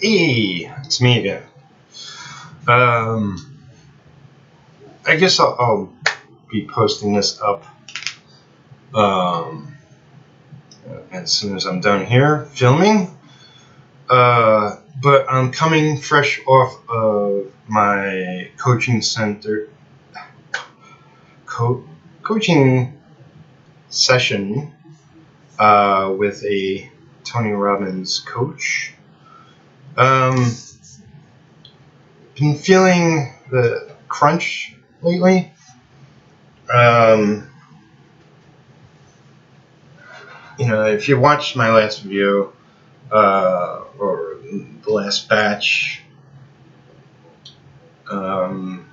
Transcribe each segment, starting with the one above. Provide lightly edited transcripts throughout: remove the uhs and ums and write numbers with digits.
Hey, it's me again. I guess I'll be posting this up um, as soon as I'm done here filming. But I'm coming fresh off of my coaching center, coaching session with a Tony Robbins coach. Been feeling the crunch lately. If you watched my last video, or the last batch, or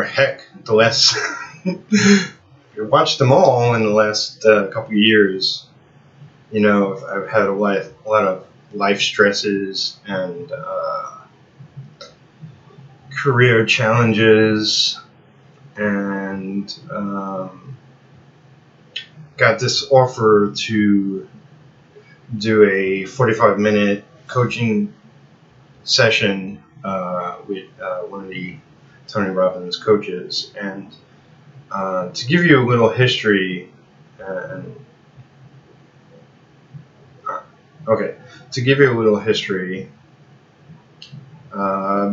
heck, the last, you watched them all in the last couple of years. I've had a lot of life stresses and career challenges, and got this offer to do a 45-minute coaching session with one of the Tony Robbins coaches. And to give you a little history,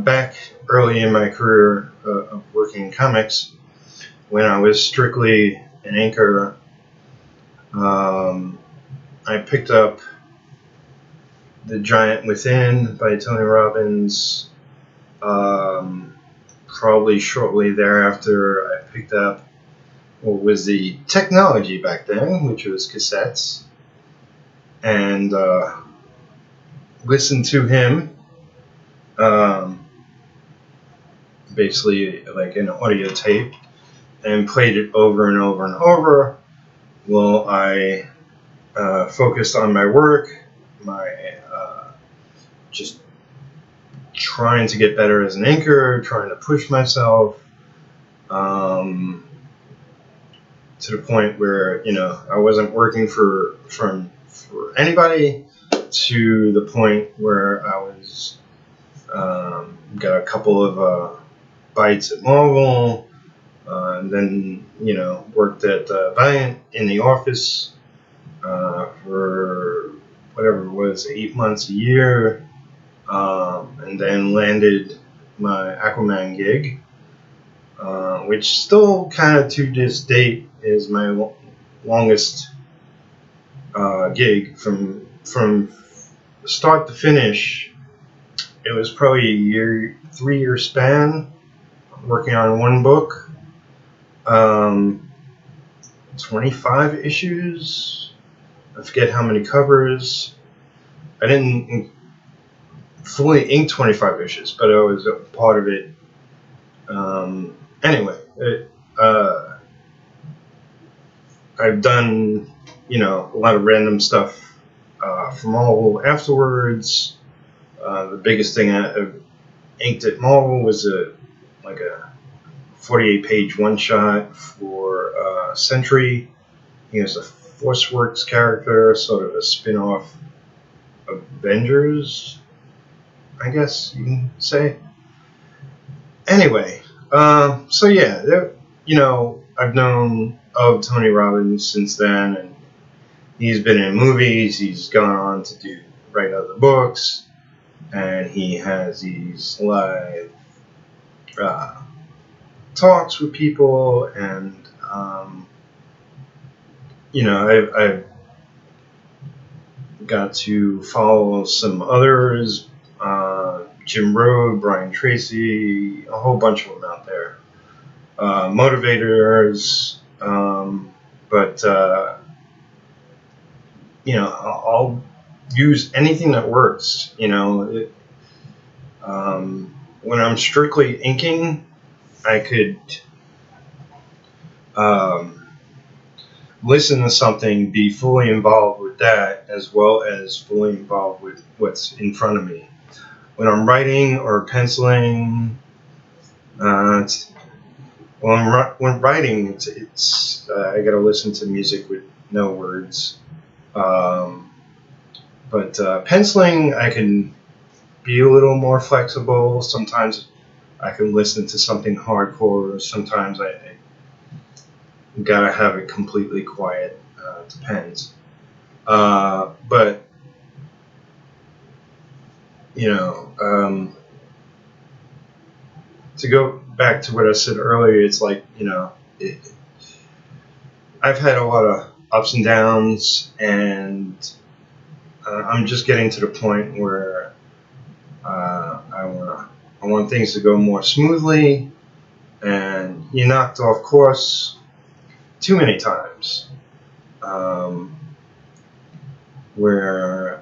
back early in my career of working in comics, when I was strictly an inker, I picked up The Giant Within by Tony Robbins. Probably shortly thereafter, I picked up what was the technology back then, which was cassettes, and listened to him, basically like an audio tape, and played it over and over and over. Well, I focused on my work, just trying to get better as an inker, trying to push myself to the point where I wasn't working for anybody, to the point where I was got a couple of bites at Marvel, and then worked at Valiant in the office for whatever it was, 8 months, a year, and then landed my Aquaman gig, which still kind of to this date is my longest gig from start to finish. It was probably a 3-year span working on one book, 25 issues. I forget how many covers. I didn't fully ink 25 issues, but I was a part of it. Anyway, I've done a lot of random stuff for Marvel afterwards. The biggest thing I inked at Marvel was a 48-page one-shot for Sentry. He was a ForceWorks character, sort of a spin-off of Avengers, I guess you can say. Anyway, so yeah, I've known of Tony Robbins since then, and he's been in movies, he's gone on to write other books, and he has these live talks with people, and I've got to follow some others, Jim Rohn, Brian Tracy, a whole bunch of them out there, motivators, but I'll use anything that works. When I'm strictly inking, I could listen to something, be fully involved with that, as well as fully involved with what's in front of me. When I'm writing or penciling, when writing, it's I gotta listen to music with no words. But But penciling, I can be a little more flexible. Sometimes I can listen to something hardcore. Sometimes I gotta have it completely quiet. Depends. But to go back to what I said earlier, it's like I've had a lot of ups and downs, and I'm just getting to the point where I want things to go more smoothly, and you knocked off course too many times, where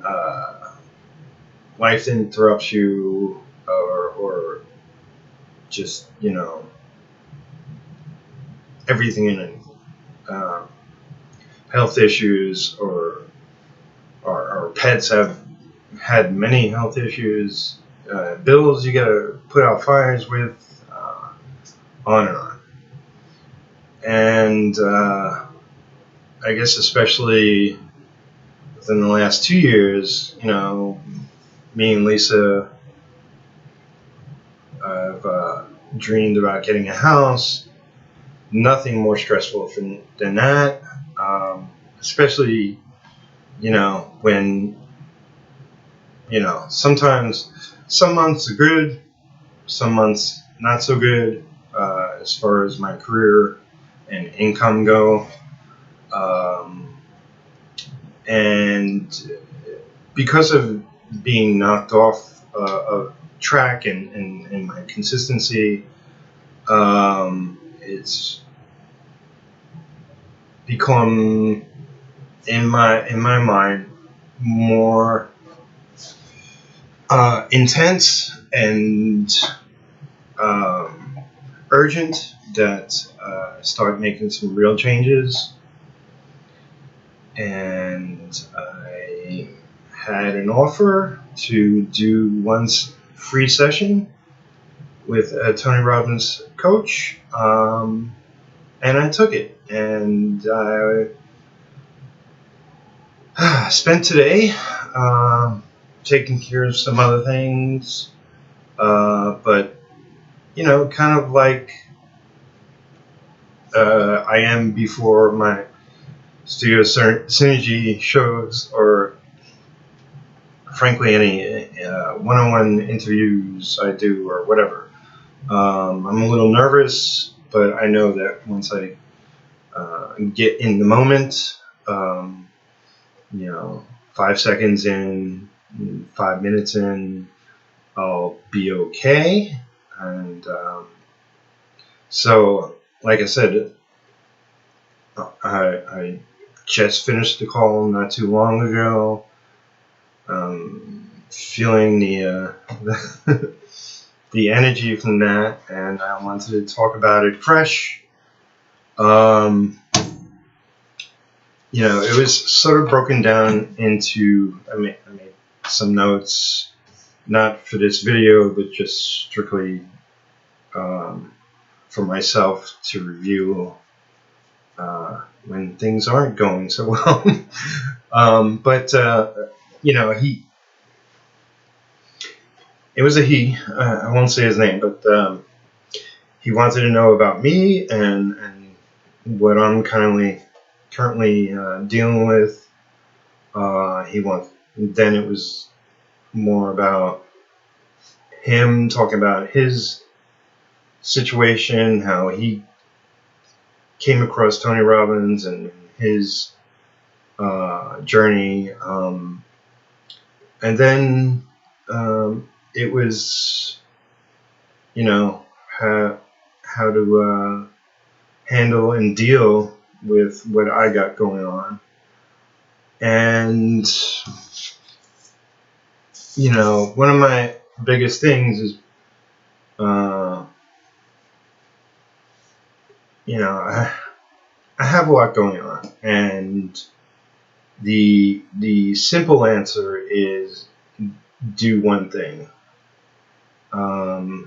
life interrupts you, or just everything in it, health issues, or our pets have had many health issues, bills you gotta put out fires with, on and on. And I guess especially within the last 2 years, me and Lisa have dreamed about getting a house. Nothing more stressful than that, especially, when, sometimes some months are good, some months not so good, as far as my career and income go. And because of being knocked off of track and my consistency, it's become in my mind more intense and urgent that I start making some real changes. And I had an offer to do one free session with a Tony Robbins coach, and I took it. And I spent today taking care of some other things, but kind of like I am before my Studio Synergy shows, or frankly any one-on-one interviews I do, or whatever. I'm a little nervous, but I know that once I get in the moment, 5 seconds in, 5 minutes in, I'll be okay. And so, like I said, I just finished the call not too long ago. Feeling the the energy from that, and I wanted to talk about it fresh. It was sort of broken down into. I made some notes, not for this video, but just strictly for myself to review when things aren't going so well. But it was a he. I won't say his name, but he wanted to know about me and what I'm currently dealing with. Then it was more about him talking about his situation, how he came across Tony Robbins and his journey, and then it was how to handle and deal with what I got going on. And one of my biggest things is I have a lot going on, and the simple answer is do one thing. But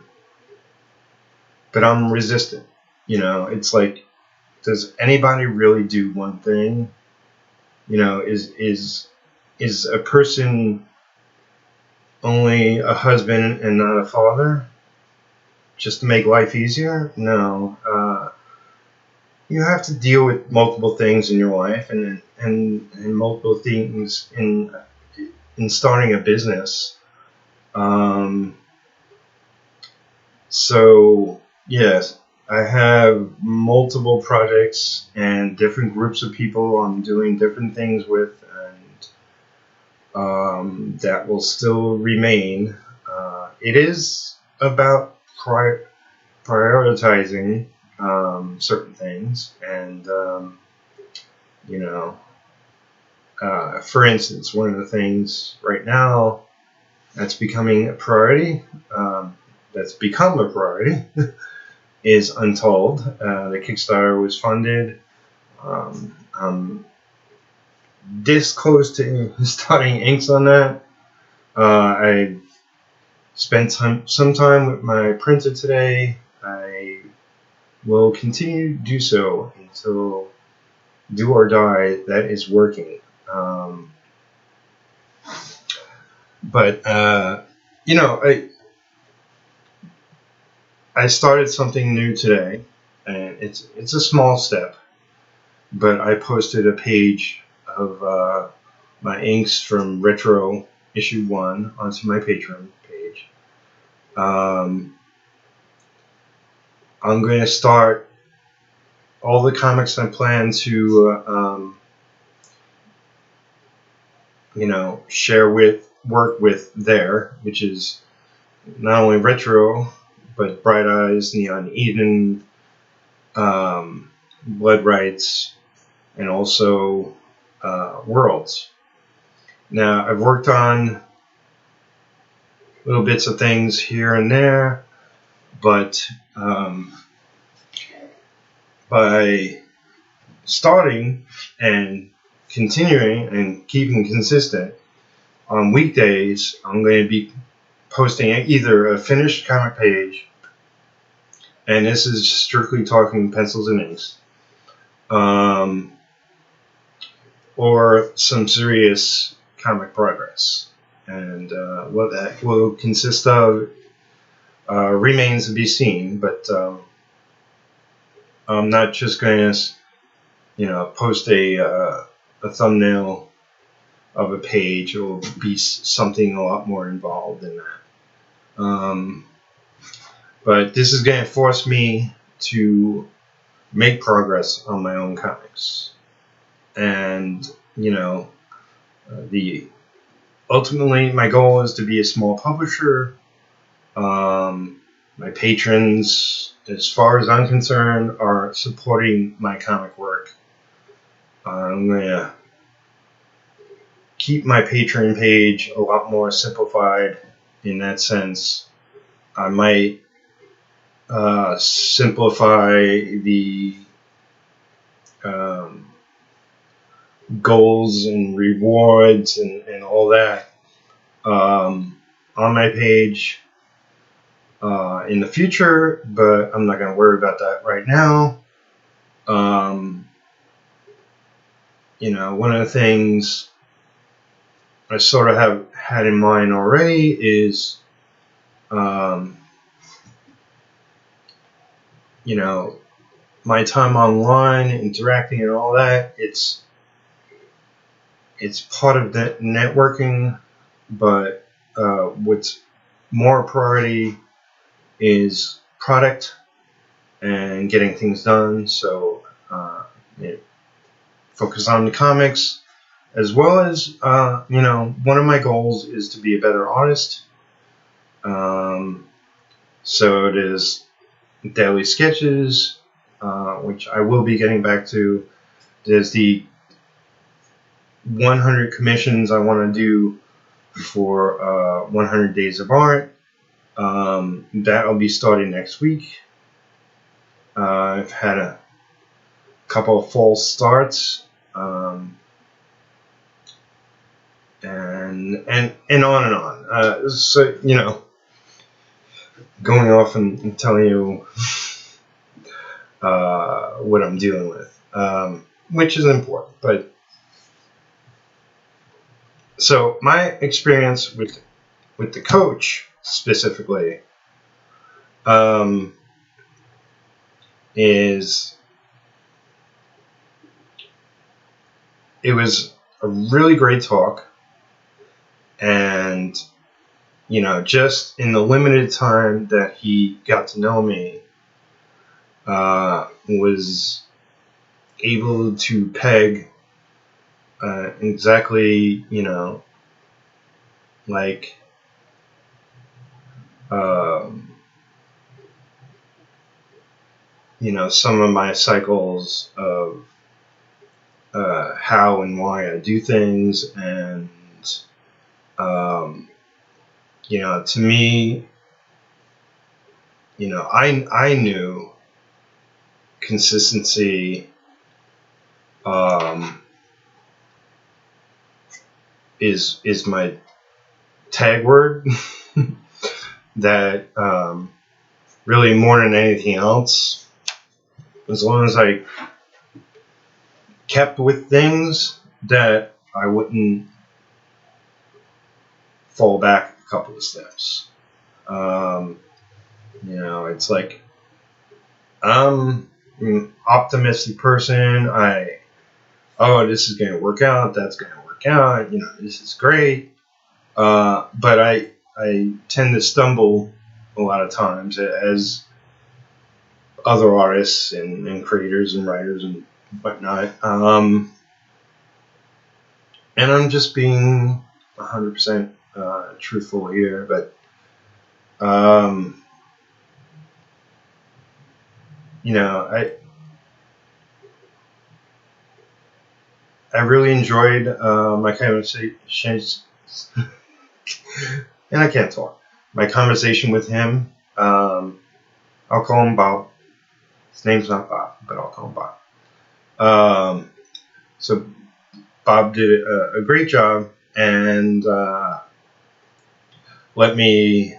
I'm resistant. It's like, does anybody really do one thing? Is is a person only a husband and not a father just to make life easier? No. You have to deal with multiple things in your life, and multiple things in starting a business. So yes, I have multiple projects and different groups of people I'm doing different things with, and that will still remain. It is about prioritizing certain things, and you know, for instance, one of the things right now that's becoming a priority, that's become a priority, is Untold. The Kickstarter was funded. I'm this close to starting inks on that. I spent some time with my printer today. I will continue to do so until do or die that is working. But I started something new today, and it's a small step, but I posted a page of my inks from Retro Issue 1 onto my Patreon page. I'm going to start all the comics I plan to work with there, which is not only Retro, but Bright Eyes, Neon Eden, Blood Rights, and also Worlds. Now, I've worked on little bits of things here and there, but by starting and continuing and keeping consistent, on weekdays, I'm going to be posting either a finished comic page, and this is strictly talking pencils and inks, or some serious comic progress. And what that will consist of remains to be seen, but I'm not just going to, post a thumbnail of a page. It will be something a lot more involved than that. But this is going to force me to make progress on my own comics. And, ultimately my goal is to be a small publisher. My patrons, as far as I'm concerned, are supporting my comic work. I'm going to keep my Patreon page a lot more simplified in that sense. I might simplify the goals and rewards and all that on my page in the future, but I'm not going to worry about that right now. One of the things I sort of have had in mind already is, my time online, interacting and all that. It's part of that networking, but what's more priority is product and getting things done. So focus on the comics, as well as one of my goals is to be a better artist. So it is daily sketches, which I will be getting back to. There's the 100 commissions I want to do for 100 Days of Art. That'll be starting next week. I've had a couple of false starts, and on and on. So going off and telling you what I'm dealing with, which is important, but So my experience with the coach specifically is it was a really great talk, and just in the limited time that he got to know me, was able to peg exactly, like um, some of my cycles of how and why I do things, and um, to me, I knew consistency um, is my tag word. That really, more than anything else, as long as I kept with things, that I wouldn't fall back a couple of steps. It's like I'm an optimistic person. This is going to work out. That's going to work out. This is great. But I tend to stumble a lot of times, as other artists and creators and writers and whatnot. And I'm just being 100% truthful here, but I really enjoyed my conversations, and I can't talk. My conversation with him. I'll call him Bob. His name's not Bob, but I'll call him Bob. So Bob did a great job, and let me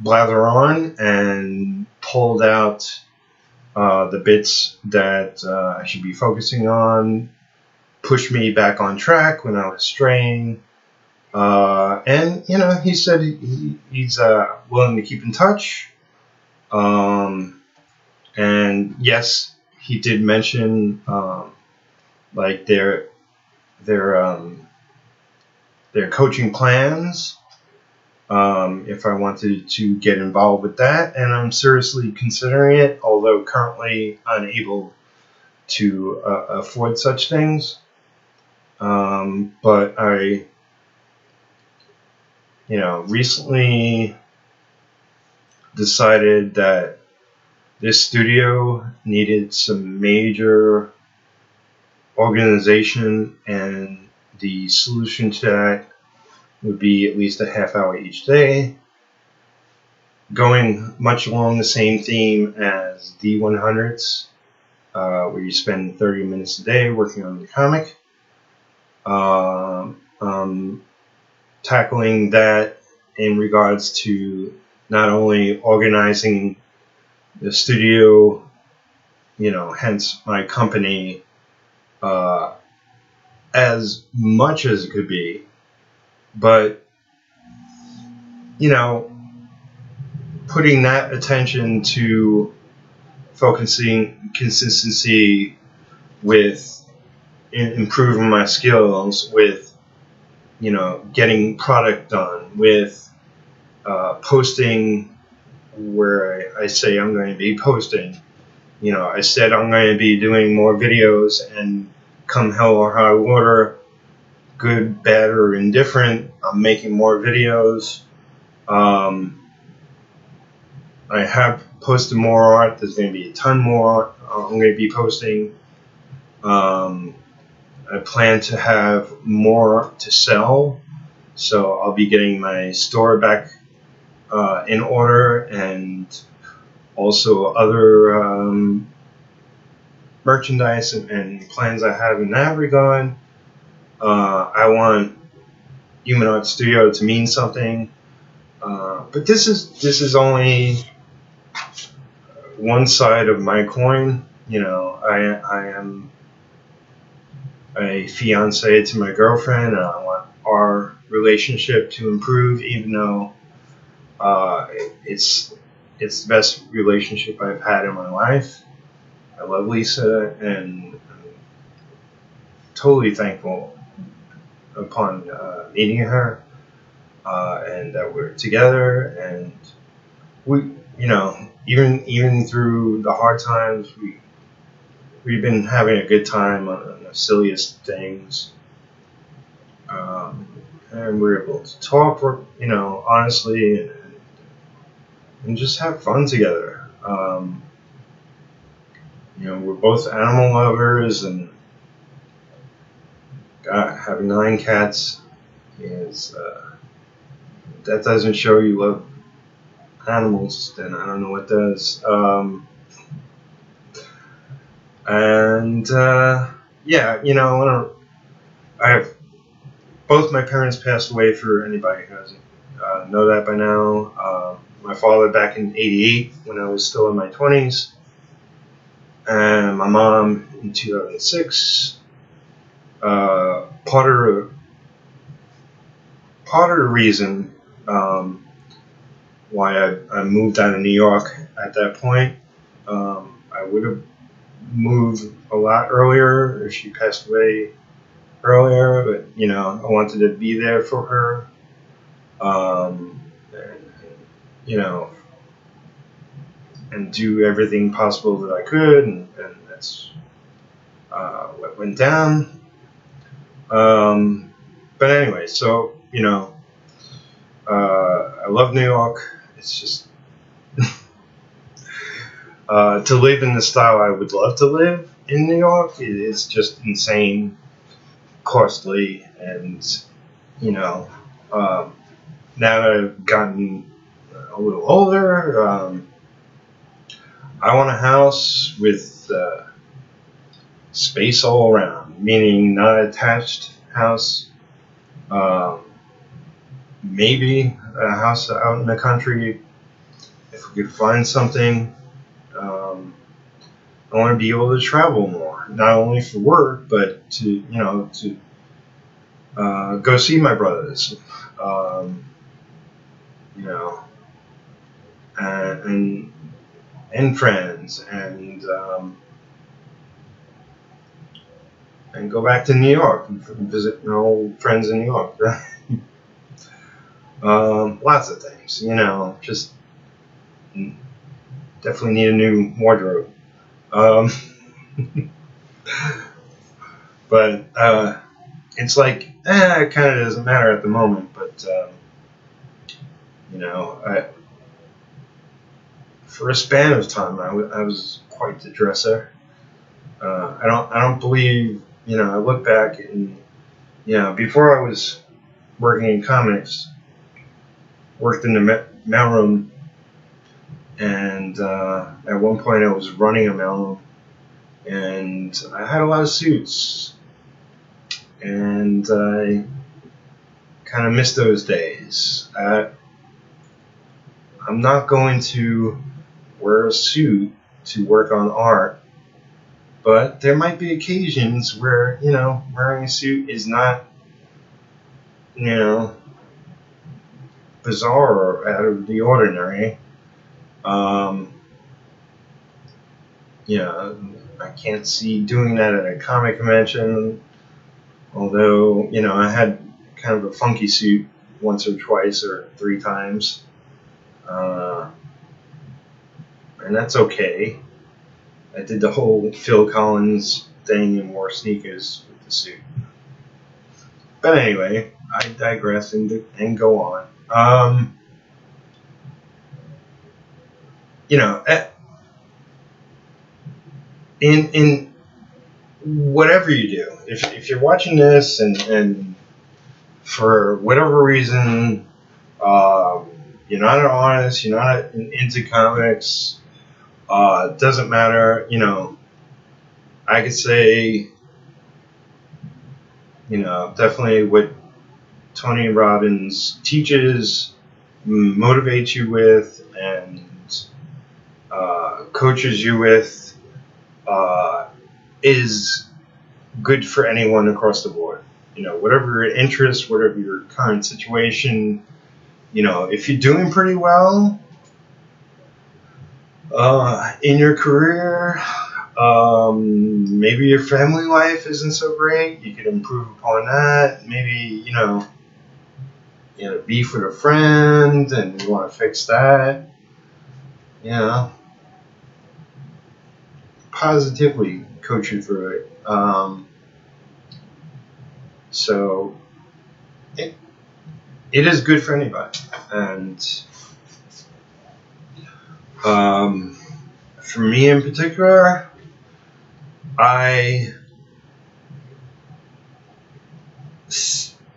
blather on, and pulled out the bits that I should be focusing on, pushed me back on track when I was straying. And he said he's willing to keep in touch. And yes, he did mention like their coaching plans. If I wanted to get involved with that, and I'm seriously considering it, although currently unable to afford such things. But I, recently decided that this studio needed some major organization, and the solution to that would be at least a half hour each day, going much along the same theme as D100s, where you spend 30 minutes a day working on the comic. Tackling that in regards to not only organizing the studio, hence my company, as much as it could be, but, putting that attention to focusing consistency with improving my skills, with, getting product done, with posting where I say I'm going to be posting. I said I'm going to be doing more videos, and come hell or high water, good, bad, or indifferent, I'm making more videos. I have posted more art. There's going to be a ton more art I'm going to be posting. I plan to have more to sell, so I'll be getting my store back in order, and also other merchandise and plans I have in that regard. I want Human Art Studio to mean something, but this is only one side of my coin. I am a fiance to my girlfriend, and I want our relationship to improve, even though it's the best relationship I've had in my life. I love Lisa, and I'm totally thankful upon meeting her, and that we're together, and we, even through the hard times, we've been having a good time on the silliest things, and we're able to talk, honestly, and just have fun together. We're both animal lovers, and God, having 9 cats is that doesn't show you love animals, then I don't know what does. And yeah, I have both my parents passed away. For anybody who doesn't know that by now, my father back in '88 when I was still in my 20s, and my mom in 2006. Part of the reason why I moved out of New York at that point, I would have moved a lot earlier if she passed away earlier, but I wanted to be there for her, and, and do everything possible that I could, and that's what went down. But anyway, so I love New York. It's just to live in the style I would love to live in New York. It's just insane, costly, and now that I've gotten a little older, I want a house with space all around, meaning not attached house. Maybe a house out in the country if we could find something. I want to be able to travel more, not only for work, but to go see my brothers, you know, and friends, and go back to New York and visit my old friends in New York. Lots of things, just definitely need a new wardrobe. But it's like, it kind of doesn't matter at the moment. But for a span of time, I was quite the dresser. I don't believe, I look back and, before I was working in comics, worked in the mailroom, and at one point I was running a mailroom, and I had a lot of suits, and I kind of miss those days. I'm not going to wear a suit to work on art, but there might be occasions where, wearing a suit is not, bizarre or out of the ordinary. I can't see doing that at a comic convention, although, I had kind of a funky suit once or twice or 3 times. And that's okay. I did the whole Phil Collins thing and wore sneakers with the suit. But anyway, I digress and go on. In whatever you do, if you're watching this and for whatever reason, you're not an artist, you're not into comics, it doesn't matter, I could say, definitely what Tony Robbins teaches, motivates you with, and coaches you with, is good for anyone across the board. whatever your interest, whatever your current situation, if you're doing pretty well in your career, maybe your family life isn't so great. You could improve upon that. Maybe beef with a friend and you want to fix that. Positively coach you through it. So it is good for anybody. And for me in particular, I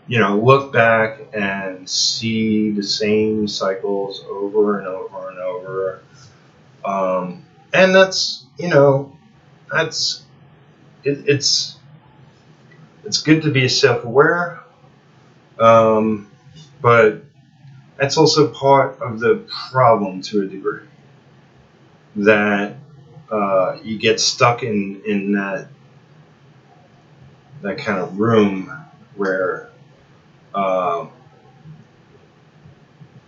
look back and see the same cycles over and over and over. And that's it's good to be self-aware, but that's also part of the problem to a degree, that you get stuck in that kind of room where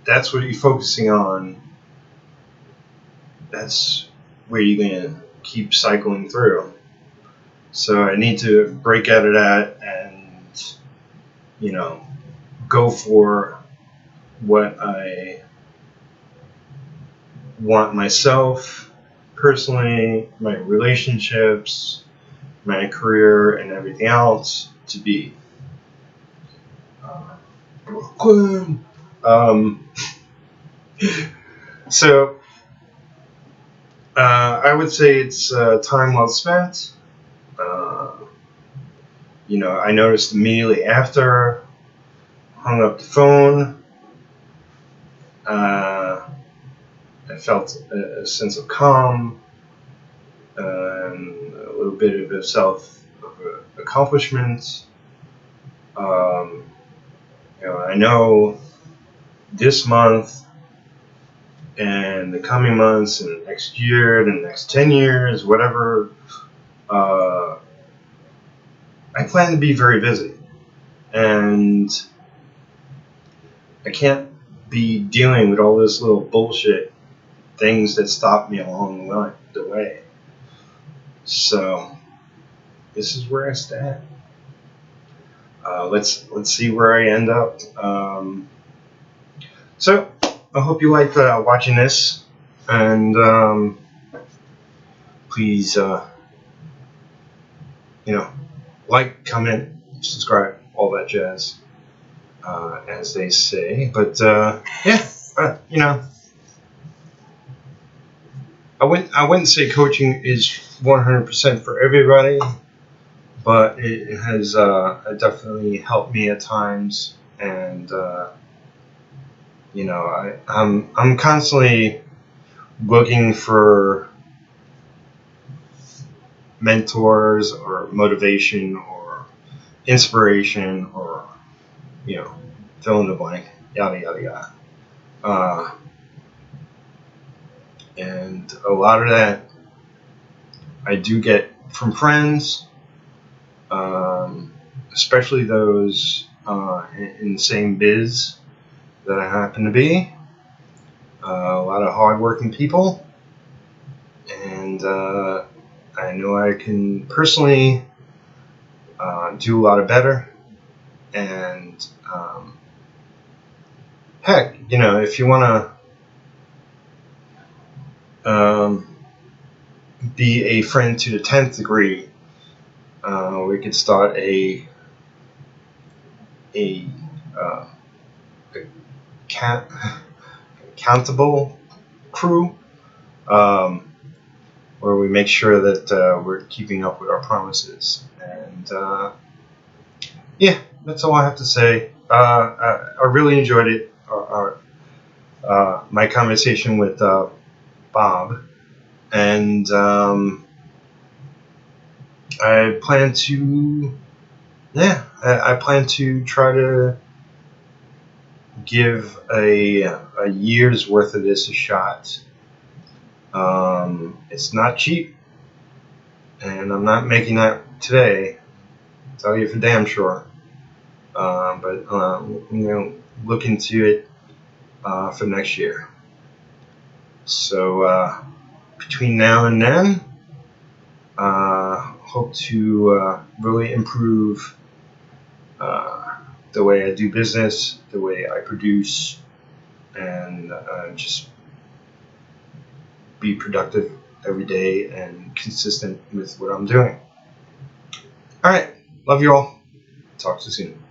that's what you're focusing on. That's where you're going to keep cycling through. So I need to break out of that and, go for what I want myself personally, my relationships, my career, and everything else to be. Brooklyn. So I would say it's time well spent. I noticed immediately after hung up the phone, I felt a sense of calm and a little bit of a accomplishment. I know this month and the coming months and next year and the next 10 years, whatever, I plan to be very busy. And I can't be dealing with all this little bullshit things that stop me along the way. So this is where I stand. Let's see where I end up. So I hope you liked watching this, and please, like, comment, subscribe, all that jazz, as they say. But I wouldn't say coaching is 100% for everybody, but it has definitely helped me at times, and I'm constantly looking for mentors or motivation or inspiration or fill in the blank, yada yada yada. And a lot of that I do get from friends, especially those in the same biz that I happen to be. A lot of hardworking people, and I know I can personally do a lot of better. And heck, if you want to be a friend to the 10th degree, we could start a accountable crew, where we make sure that we're keeping up with our promises. And that's all I have to say. I really enjoyed it. My conversation with Bob, and I plan to try to give a year's worth of this a shot. It's not cheap, and I'm not making that today. I'll tell you for damn sure. but I'm going to look into it for next year. So between now and then, hope to really improve the way I do business, the way I produce, and just be productive every day and consistent with what I'm doing. All right. Love you all. Talk to you soon.